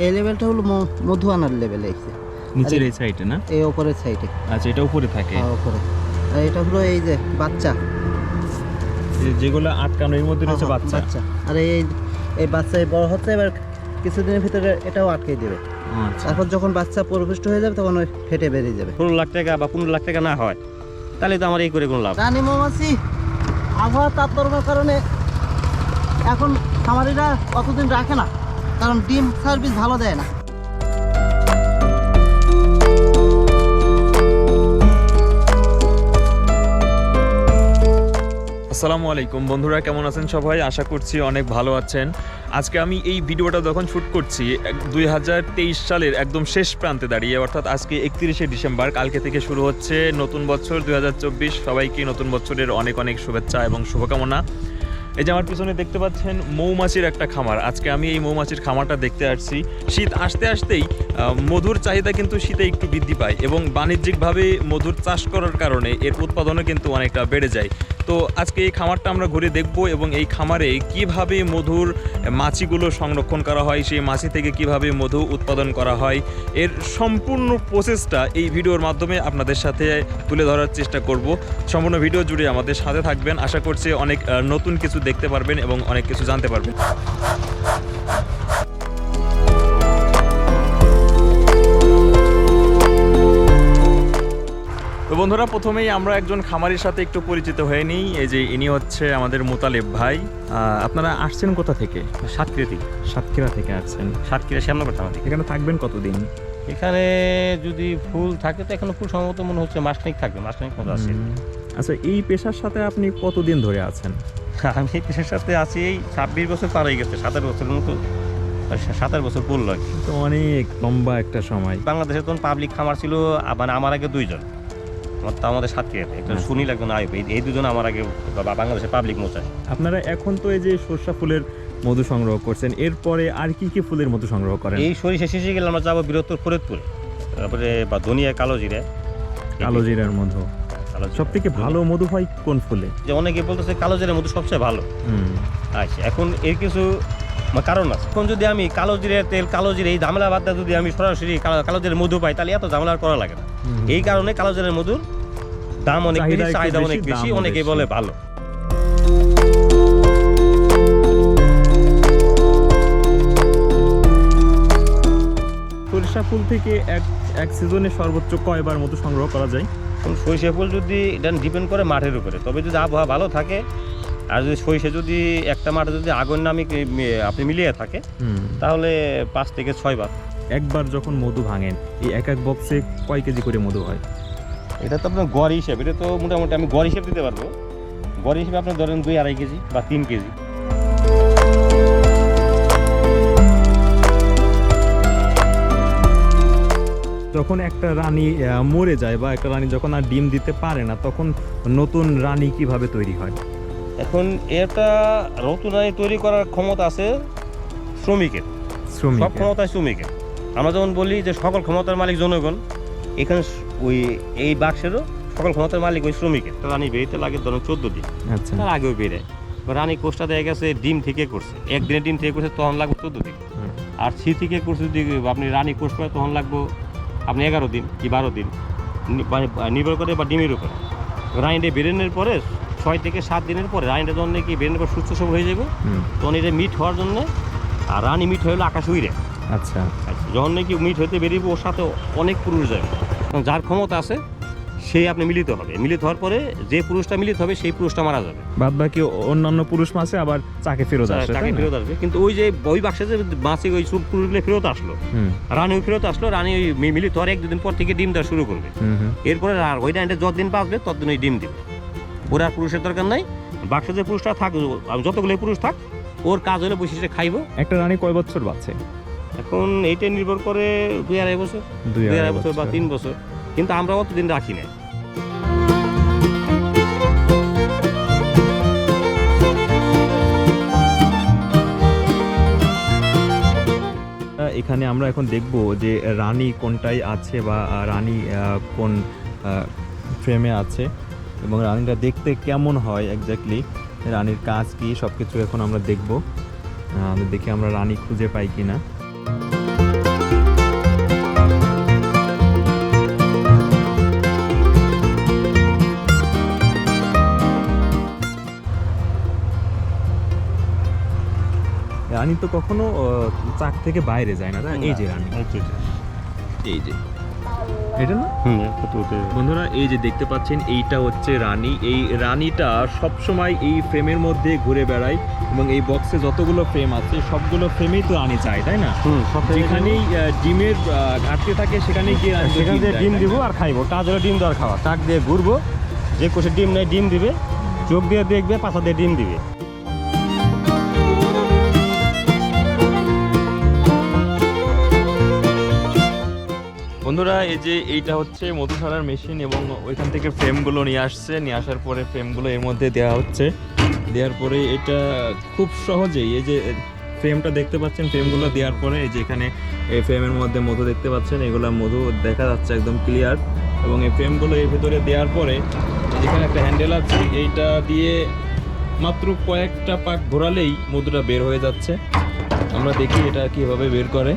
এই লেভেলটা হলো মধু আনার লেভেলে এসে নিচের এই সাইডে না? এই উপরের সাইডে। আচ্ছা, এটা উপরে থাকে। হ্যাঁ, উপরে। আর এটা হলো এই যে বাচ্চা, যেগুলো আটকানো এর মধ্যে রয়েছে বাচ্চা। আর এই বাচ্চা বড় হচ্ছে, এবার কিছুদিনের ভিতরে এটাও আটকে দেবে। আচ্ছা, তারপর যখন বাচ্চা পরিপুষ্ট হয়ে যাবে তখন ওই ফেটে বেরিয়ে যাবে। 16 লাখ টাকা বা 15 লাখ টাকা না হয় তাহলে তো আমার এই করে কোনো লাভ। রানী মৌমাছি আবহাওয়ার তারতম্যের কারণে এখন খামারিরা অতদিন রাখে না, কারণ ডিম সার্ভিস ভালো দেয় না। আসসালামু আলাইকুম বন্ধুরা, কেমন আছেন সবাই? আশা করছি অনেক ভালো আছেন। আজকে আমি এই ভিডিওটা যখন শ্যুট করছি 2023 সালের একদম শেষ প্রান্তে দাঁড়িয়ে, অর্থাৎ আজকে 31শে ডিসেম্বর, কালকে থেকে শুরু হচ্ছে নতুন বছর 2024। সবাইকে নতুন বছরের অনেক অনেক শুভেচ্ছা এবং শুভকামনা। এই যে আমার পিছনে দেখতে পাচ্ছেন মৌমাছির একটা খামার। আজকে আমি এই মৌমাছির খামারটা দেখতে আসছি। শীত আসতে আসতেই মধুর চাহিদা কিন্তু শীতে একটু বৃদ্ধি পায় এবং বাণিজ্যিকভাবে মধুর চাষ করার কারণে এর উৎপাদনও কিন্তু অনেকটা বেড়ে যায়। তো আজকে এই খামারটা আমরা ঘুরে দেখব এবং এই খামারে কিভাবে মধুর মাছিগুলো সংরক্ষণ করা হয়, সেই মাছি থেকে কিভাবে মধু উৎপাদন করা হয়, এর সম্পূর্ণ প্রসেসটা এই ভিডিওর মাধ্যমে আপনাদের সাথে তুলে ধরার চেষ্টা করব। সম্পূর্ণ ভিডিও জুড়ে আমাদের সাথে থাকবেন। আশা করছি অনেক নতুন কিছু দেখতে পারবেন এবং অনেক কিছু জানতে পারবেন। তো বন্ধুরা, প্রথমেই আমরা একজন খামারির সাথে একটু পরিচিত হয়ে নিই। এই যে ইনি হচ্ছে আমাদের মোতালেব ভাই। আপনারা আসছেন কোথা থেকে? সাতক্ষীরা থেকে আসছেন। সাতক্ষীরা শ্যামনগর থানা থেকে। এখানে থাকবেন কতদিন? এখানে যদি ফুল থাকে তো এখানে ফুল সম্ভবত মনে হচ্ছে মাসখানেক থাকবে, মাসখানেক মতো আছে। আচ্ছা, এই পেশার সাথে আপনি কতদিন ধরে আছেন? আমি এই পেশার সাথে আছি এই 26 বছর পার হয়ে গেছে, 27 বছরের মতো, 27 বছর পড়লো। তো অনেক লম্বা একটা সময়। বাংলাদেশে তখন পাবলিক খামার ছিল, মানে আমার আগে দুইজন, আমাদের সাতক্ষীরাতে একজন সুনীল, একজন আয়ুব, এই দুজন আমার আগে বাংলাদেশের পাবলিক মোচায়। আপনারা এখন তো এই যে সরষা ফুলের মধু সংগ্রহ করছেন, এরপরে আর কি কি ফুলের মধু সংগ্রহ করেন? এই সরিষা শেষে গেলে আমরা যাবো বৃহত্তর ফরিদপুরে, তারপরে বা ধনিয়া, কালোজিরা। কালোজিরার মধু সব থেকে ভালো মধু হয় কোন ফুলে? যে অনেকে বলতেছে কালোজিরার মধু সবচেয়ে ভালো। আচ্ছা, এখন এর কিছু কারণ আছে। এখন যদি আমি কালোজিরার তেল, কালোজিরা এই ঝামেলা বাদ দিয়ে যদি আমি সরাসরি কালোজিরার মধু পাই, তাহলে এত ঝামেলা করা লাগে না। এই কারণে কালোজিরার মধুর দাম অনেক বেশি, চাহিদা অনেক বেশি, অনেকে বলে ভালো। সরিষা ফুল থেকে এক সিজনে সর্বোচ্চ কয়বার মধু সংগ্রহ করা যায়? সরিষা ফুল যদি এটা ডিপেন্ড করে মাঠের উপরে, তবে যদি আবহাওয়া ভালো থাকে আর যদি সরিষা যদি একটা মাঠে যদি আগুন নামে আপনি মিলিয়ে থাকে, তাহলে 5 থেকে 6 বার। একবার যখন মধু ভাঙেন, এই এক বক্সে কয় কেজি করে মধু হয়? এটা তো আপনার গড় হিসেব, এটা তো মোটামুটি আমি গড় হিসেব দিতে পারবো। গড় হিসেবে আপনি ধরেন 2-2.5 কেজি বা 3 কেজি। যখন একটা রানী মরে যায় বা একটা রানী যখন আর ডিম দিতে পারে না, তখন নতুন রানী কিভাবে তৈরি হয়? এখন এটা নতুন রানী তৈরি করার ক্ষমতা আছে শ্রমিকের, সব ক্ষমতা শ্রমিকের। আমরা যেমন বলি যে সকল ক্ষমতার মালিক জনগণ, এখানে ওই এই বাক্সেরও সকল ক্ষমতার মালিক ওই শ্রমিকের। রানী বেরোতে লাগে ধরুন 14 দিন, আচ্ছা, তার আগেও বেরোয়। রানী কোষটা দেখা গেছে ডিম থেকে করছে, একদিনে ডিম থেকে করছে, তখন লাগবে 14 দিন। আর সি থেকে করছে যদি আপনি রানী কোষ করে, তখন লাগবে আপনি 11 দিন কি 12 দিন, নির্ভর করে বা ডিমের উপরে। রানীটা বেরোনোর পরে 6 থেকে 7 দিনের পরে রানীটা যখন নাকি বেরোনোর পর সুস্থ সব হয়ে যাবে, তখন এটা মিট হওয়ার জন্য। আর রানী মিট হয়ে হলো আকাশ উইরে। আচ্ছা, যখন নাকি মিট হইতে বেরিয়ে ওর সাথে অনেক পুরুষ যাবে, যার ক্ষমতা আছে সেই আপনি মিলিত হবে। মিলিত হওয়ার পরে যে পুরুষটা মিলিত হবে সেই পুরুষটা মারা যাবে, বাদ বাকি অন্যান্য পুরুষ মাছে আবার চাকে ফেরত আসে। কিন্তু ওই যে ওই বাক্সে যে মাছে ওই সব পুরুষগুলো ফেরত আসলো, রানীও ফেরত আসলো, রানী ওই মিলিত হওয়ার 1-2 দিন পর থেকে ডিম দেওয়া শুরু করবে। এরপরে আর ওই রানীটা যতদিন বাঁচবে ততদিন ওই ডিম দিবে। ওর আর পুরুষের দরকার নাই, বাক্সে যে পুরুষটা থাক, যতগুলো পুরুষ থাক, ওর কাজ হলে বসে খাইবো। একটা রানী কয় বছর বাঁচে? এখন এইটা নির্ভর করে 2-2.5 বছর, 2-2.5 বছর বা 3 বছর, কিন্তু আমরা অতদিন রাখি না। এখানে আমরা এখন দেখব যে রানী কোনটায় আছে বা রানী কোন ফ্রেমে আছে এবং রানীটা দেখতে কেমন হয়, এক্স্যাক্টলি রানীর কাজ কি, সব কিছু এখন আমরা দেখব। দেখে আমরা রানী খুঁজে পাই কিনা। রানী তো কখনো চাক থেকে বাইরে যায় না, তাই না? এই যে রানী, এই যে এটা না বন্ধুরা, এই যে দেখতে পাচ্ছেন এইটা হচ্ছে রানী। এই রানীটা সব সময় এই ফ্রেমের মধ্যে ঘুরে বেড়ায় এবং এই বক্সে যতগুলো ফ্রেম আছে সবগুলো ফ্রেমেই তো রানী চাই, তাই না? যেখানেই ডিমের ঘাটতি থাকে সেখানেই গিয়ে রানী সেখান দিয়ে ডিম দিব আর খাইবো। কাজ হলো ডিম দেওয়ার খাওয়া। চাক দিয়ে ঘুরবো, যে কোষে ডিম নেই ডিম দিবে, চোখ দিয়ে দেখবে, পাছা দিয়ে ডিম দিবে। বন্ধুরা, এই যে এইটা হচ্ছে মধু ছাড়ার মেশিন এবং ওইখান থেকে ফ্রেমগুলো নিয়ে আসছে, নিয়ে আসার পরে ফ্রেমগুলো এর মধ্যে দেওয়া হচ্ছে। দেওয়ার পরে এটা খুব সহজেই, এই যে ফ্রেমটা দেখতে পাচ্ছেন, ফ্রেমগুলো দেওয়ার পরে এই যে এখানে এই ফ্রেমের মধ্যে মধু দেখতে পাচ্ছেন, এগুলো মধু দেখা যাচ্ছে একদম ক্লিয়ার। এবং এই ফ্রেমগুলো এর ভিতরে দেওয়ার পরে যেখানে একটা হ্যান্ডেল আছে, এইটা দিয়ে মাত্র কয়েকটা পাক ঘোরালেই মধুটা বের হয়ে যাচ্ছে। আমরা দেখি এটা কিভাবে বের করে।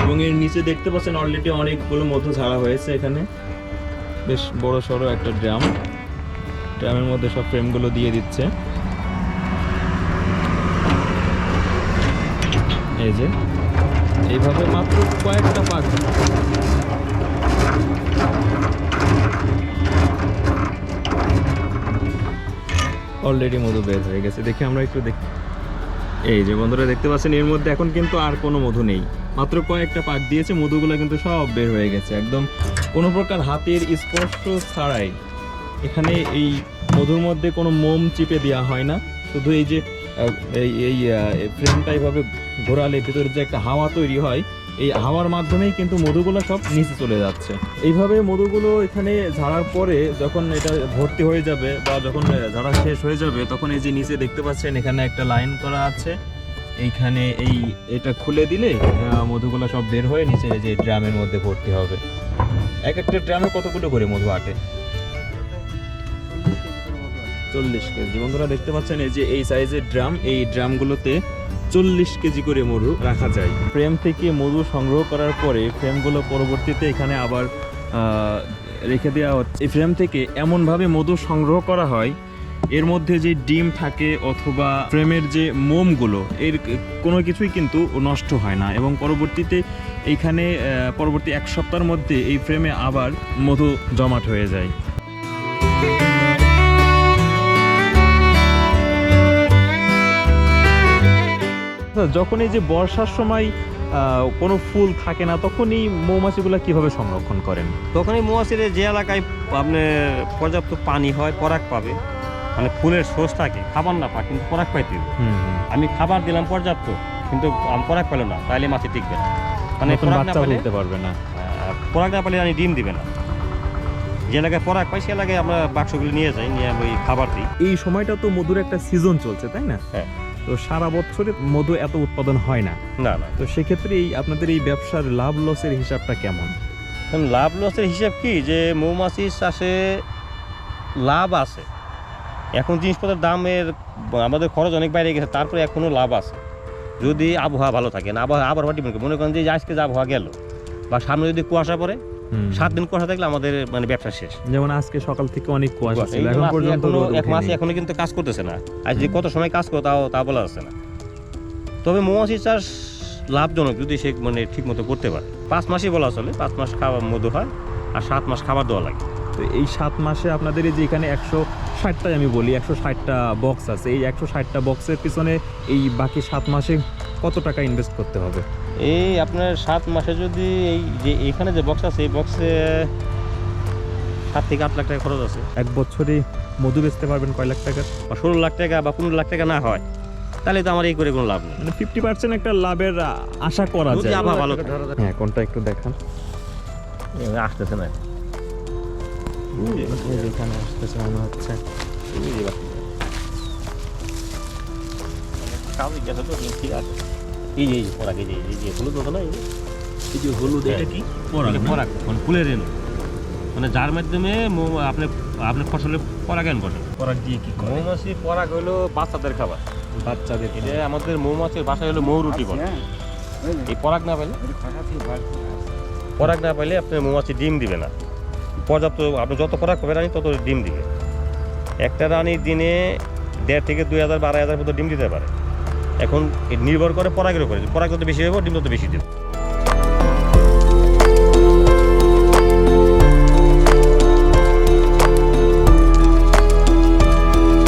এবং এর নিচে দেখতে পাচ্ছেন অলরেডি অনেকগুলো মধু ঝাড়া হয়েছে। এখানে বেশ বড় সড়ো একটা ড্রামের মধ্যে সব ফ্রেমগুলো দিয়ে দিচ্ছে। এই যে এইভাবে মাত্র কয়েকটা পাক অলরেডি মধু বের হয়ে গেছে। দেখি আমরা একটু দেখি। এই যে বন্ধুরা দেখতে পাচ্ছেন এর মধ্যে এখন কিন্তু আর কোনো মধু নেই, মাত্র কয়েকটা পাক দিয়েছে, মধুগুলো কিন্তু সব বের হয়ে গেছে একদম কোনো প্রকার হাতের স্পর্শ ছাড়াই। এখানে এই মধুর মধ্যে কোনো মোম চিপে দেওয়া হয় না, শুধু এই যে এই ফ্রেমটা এইভাবে ঘোরালে ভিতরে যে একটা হাওয়া তৈরি হয়, এই হাওয়ার মাধ্যমেই কিন্তু মধুগুলো সব নিচে চলে যাচ্ছে। এইভাবে মধুগুলো এখানে ঝাড়ার পরে যখন এটা ভর্তি হয়ে যাবে বা যখন ঝাড়া শেষ হয়ে যাবে, তখন এই যে নিচে দেখতে পাচ্ছেন এখানে একটা লাইন করা আছে। এইখানে এটা খুলে দিলে মধুগুলো সব বের হয়ে নিচে এই যে ড্রামের মধ্যে ভর্তি হবে। এক একটা ড্রামে কতগুলো করে মধু আটে? 40 কেজি। বন্ধুরা দেখতে পাচ্ছেন এই যে এই সাইজের ড্রাম, এই ড্রামগুলোতে 40 কেজি করে মধু রাখা যায়। ফ্রেম থেকে মধু সংগ্রহ করার পরে ফ্রেমগুলো পরবর্তীতে এখানে আবার রেখে দেওয়া হচ্ছে। এই ফ্রেম থেকে এমনভাবে মধু সংগ্রহ করা হয়, এর মধ্যে যে ডিম থাকে অথবা ফ্রেমের যে মোমগুলো, এর কোনো কিছুই কিন্তু নষ্ট হয় না এবং পরবর্তীতে এইখানে পরবর্তী 1 সপ্তাহের মধ্যে এই ফ্রেমে আবার মধু জমাট হয়ে যায়। যখন এই যে বর্ষার সময় কোনো ফুল থাকে না, তখনই মৌমাছিগুলো কিভাবে সংরক্ষণ করেন? তখনই মৌমাছির যে এলাকায় আপনার পর্যাপ্ত পানি হয়, পরাগ পাবে, মানে ফুলের সোর্স থাকে, খাবার না পায় কিন্তু পরাগ পাইতে হবে। আমি খাবার দিলাম পর্যাপ্ত, কিন্তু আমি পরাগ পেলো না, তাহলে মাছি টিকবে না, মানে বাচ্চা বলতে পারবে না। পরাগ না পেলে আমি ডিম দিবে না। যে এলাকায় পরাগ পাই সে এলাকায় আমরা বাক্সগুলো নিয়ে যাই, নিয়ে ওই খাবার দিই। এই সময়টা তো মধুর একটা সিজন চলছে, তাই না? হ্যাঁ। তো সারা বছরে মধু এত উৎপাদন হয় না। না না। তো সেক্ষেত্রে আপনাদের এই ব্যবসার লাভ লসের হিসাবটা কেমন? লাভ লসের হিসাব কি, যে মৌমাছির চাষে লাভ আছে, এখন জিনিসপত্রের দামের আমাদের খরচ অনেক বাইরে গেছে, তারপরে এখনও লাভ আছে যদি আবহাওয়া ভালো থাকে। না আবহাওয়া ডিপেন্ড করে, মনে করেন যে আজকে যে আবহাওয়া গেল বা সামনে যদি কুয়াশা পড়ে, 7 দিন কুয়াশা থাকলে আমাদের মানে ব্যবসা শেষ। যেমন আজকে সকাল থেকে অনেক কুয়াশা ছিল, এখন পর্যন্ত এক মাস এখনো কিন্তু কাজ করতেছে না। আজ যে কত সময় কাজ করে তা বলা যাচ্ছে না। তবে মৌমাছি চাষ লাভজনক যদি সে মানে ঠিক মতো করতে পারে। 5 মাসই বলা চলে, 5 মাস খাবার মধু হয় আর 7 মাস খাবার দেওয়া লাগে। তো এই 7 মাসে আপনাদের এই যে এখানে 160টাই আমি বলি 160টা বক্স আছে, এই 160টা বক্সের পিছনে এই বাকি 7 মাসে কত টাকা ইনভেস্ট করতে হবে? এই আপনার 7 মাসে যদি এই যে এখানে যে বক্স আছে, এই বক্সে 7 থেকে 8 লাখ টাকা খরচ আছে। এক বছরে মধু বেচতে পারবেন কয় লাখ টাকা? 16 লাখ টাকা বা 15 লাখ টাকা না হয়, তাহলে তো আমার এই করে কোনো লাভ নেই। মানে 50% একটা লাভের আশা করা যদি যায়। আবহাওয়া ভালো। হ্যাঁ, কোনটা একটু দেখান। আসতেছে না, এখানে আসতেছে মনে হচ্ছে। ঠিক আছে। এই যে পরাগ, এই যে হলুদ মতো না, এই যে হলুদ, এটা কি পরাগ, মানে ফুলের রেণু, মানে যার মাধ্যমে আপনি ফসলের পরাগায়ন করে। পরাগ দিয়ে কি করে? মৌমাছি পরাগ হলো বাচ্চাদের খাবার। বাচ্চাদের এটা আমাদের মৌমাছির বাসায় হলো মৌরুটি বলে। এই পরাগ না পাইলে আপনার মৌমাছি ডিম দিবে না। পর্যাপ্ত আপনি যত পরাগ পাবেন তত ডিম দিবে। একটা রানী দিনে 1.5 থেকে 2,000 12,000 মতো ডিম দিতে পারে। এখন নির্ভর করে পরাগের উপরে, পরাগ যত বেশি হবে ডিম তত বেশি দেবে।